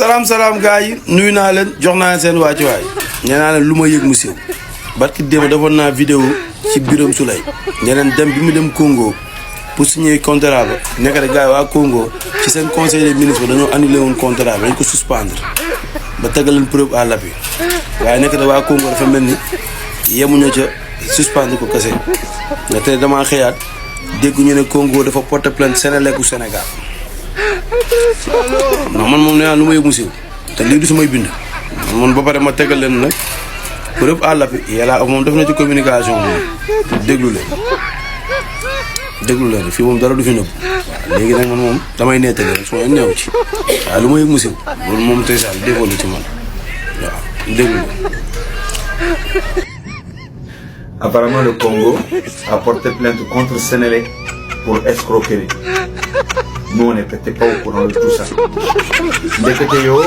salaam gars yi nuyu naa leen jox naa seen wàccu waay nee naa leen lu ma yëg mu siiw barki démb defoon naa vidéo ci Birame Souleye ñeneen dem bi mu dem Congo pour signer contrat ba nekk rek gars yi waa Congo ci seen conseil des ministres dañoo annulé woon contrat bi dañ ko suspendre ba tegal leen preuve à l'appui waaye nekk da waa Congo dafa mel ni yemuñu ca suspendre ko kese nga tey damaa xëyaat dégg ñu ne Congo dafa porter plainte Sénélec u Sénégal non man moom nee naa lu ma yëg mu siiw te lii du samay bind man ba pare ma tegal leen nag preuve à l'appui yàlla moom def na ci communication moom déglu leen fii moom dara du fi nëbb léegi nag man moom damay nettali rek su ma neew ci waaw lu ma yëg mu siiw loolu moom tey saal déggoo ci man waaw déglu Apparemment, le Congo a porté plainte contre Sénélec pour escroquerie. Nous, on n'était pas au courant de tout ça. Ndeketeyo,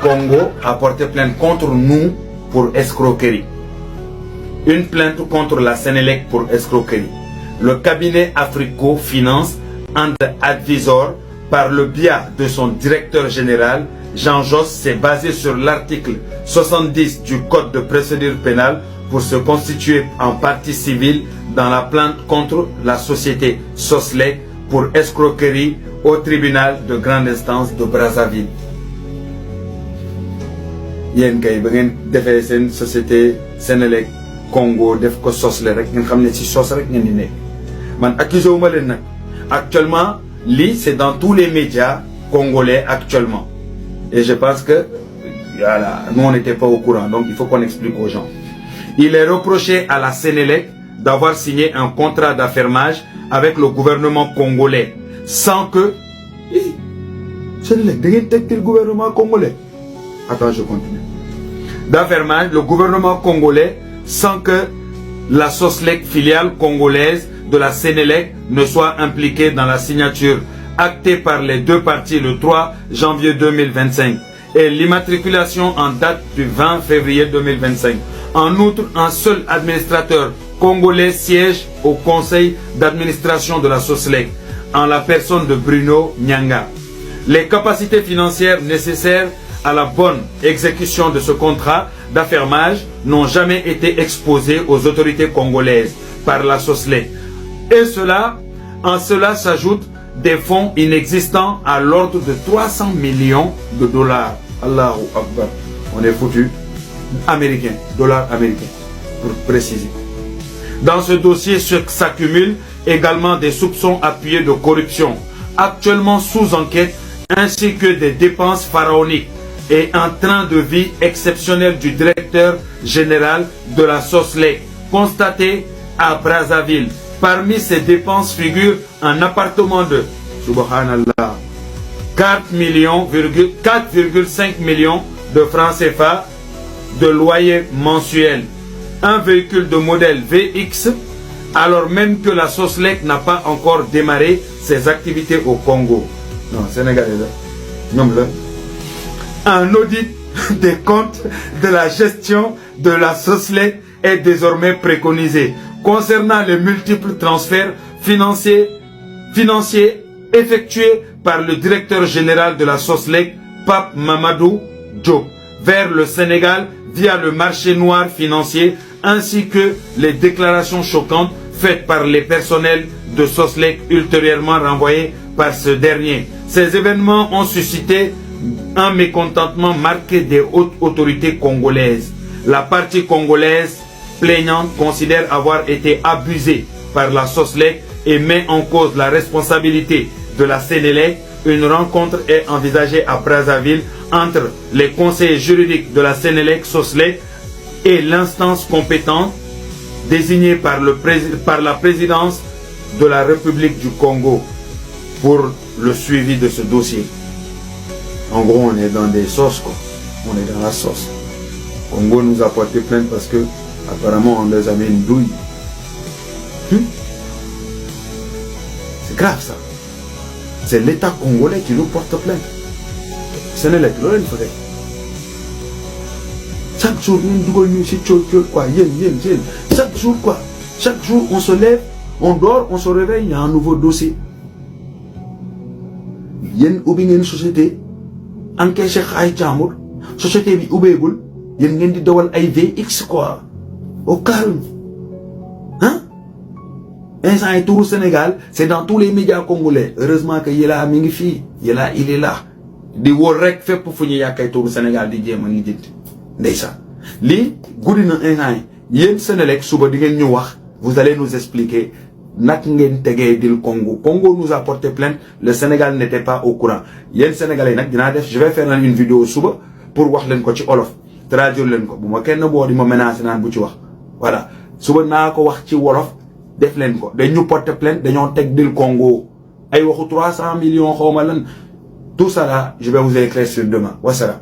Congo a porté plainte contre nous pour escroquerie. Une plainte contre la Sénélec pour escroquerie. Le cabinet Africo Finance and Advisor, par le biais de son directeur général, Jean Josse, s'est basé sur l'article 70 du Code de procédure pénale pour se constituer en partie civile dans la plainte contre la société Soslec pour escroquerie au tribunal de grande instance de Brazzaville. Yen kay ba ngeen defee seen société Sénélec Congo def ko Soslec rek ngeen xam ne ci sos rek ngeen di nekk man accusé wu ma leen nag actuellement lii c'est dans tous les médias congolais actuellement et je pense que voilà, nous on n'était pas au courant donc il faut qu'on explique aux gens. Il est reproché à la Sénélec d'avoir signé un contrat d'affermage avec le gouvernement congolais sans que... Sénélec, le gouvernement congolais. Attends, je continue. D'affermage, le gouvernement congolais sans que la Soslec, filiale congolaise de la Sénélec, ne soit impliquée dans la signature actée par les deux parties le 3 janvier 2025 et l'immatriculation en date du 20 février 2025. En outre, un seul administrateur congolais siège au conseil d'administration de la Soslec, en la personne de Bruno Nyanga. Les capacités financières nécessaires à la bonne exécution de ce contrat d'affermage n'ont jamais été exposées aux autorités congolaises par la Soslec. Et en cela s'ajoutent des fonds inexistants à l'ordre de 300 millions de dollars. Allahu Akbar. On est foutu. Américain, dollars américains, pour préciser. Dans ce dossier s'accumulent également des soupçons appuyés de corruption, actuellement sous enquête, ainsi que des dépenses pharaoniques et un train de vie exceptionnel du directeur général de la Soslec, constaté à Brazzaville. Parmi ces dépenses figure un appartement de, subhanallah, 4,5 millions de francs CFA de loyer mensuel, un véhicule de modèle VX, alors même que la Soslec n'a pas encore démarré ses activités au Congo. Non, Sénégalais là. Non, là. Un audit des comptes de la gestion de la Soslec est désormais préconisé concernant les multiples transferts financiers effectués par le directeur général de la Soslec, Pape Mamadou Diop, vers le Sénégal via le marché noir financier, ainsi que les déclarations choquantes faites par les personnels de Soslec ultérieurement renvoyés par ce dernier. Ces événements ont suscité un mécontentement marqué des hautes autorités congolaises. La partie congolaise plaignante considère avoir été abusée par la Soslec et met en cause la responsabilité de la Sénélec. Une rencontre est envisagée à Brazzaville entre les conseillers juridiques de la Sénélec Soslec et l'instance compétente désignée par la présidence de la République du Congo pour le suivi de ce dossier. En gros, on est dans des sauces, quoi. On est dans la sauce. Congo nous a porté plainte parce que apparemment on les a mis une douille. C'est grave ça. C'est l'État congolais qui nous porte plainte. Sénélec, l'on le ferait. Chaque jour, chaque jour, quoi. Chaque jour, on se lève, on dort, on se réveille, il y a un nouveau dossier. Il y a une société encaissé xaay jàmbur société bi ubbeegul yéen ngeen di dawal ay VX quoi au calme hein instant yi touru Sénégal c'est dans tous les médias congolais heureusement que Yella mi ngi fii Yella il est là di wóor rek fépp fu ñu yàkkay touru Sénégal di jéem a ngi jënti ndeysaan lii guddi na instant yi yéen Sénélec suba di ngeen ñu wax vous allez nous expliquer nak ngeen tegee dil Congo nous a porté plainte le Sénégal n'était pas au courant yéen Sénégalais nag dinaa def je vais faire une vidéo suba pour wax leen ko ci olof traduire leen ko bu ma kenn boo di ma menacer naan bu ci wax voilà suba naa ko wax ci wolof def leen ko dañu porté plainte dañoo teg dil Congo ay waxu 300 millions xawma lan tout ça là je vais vous écrire sur demain wasalaam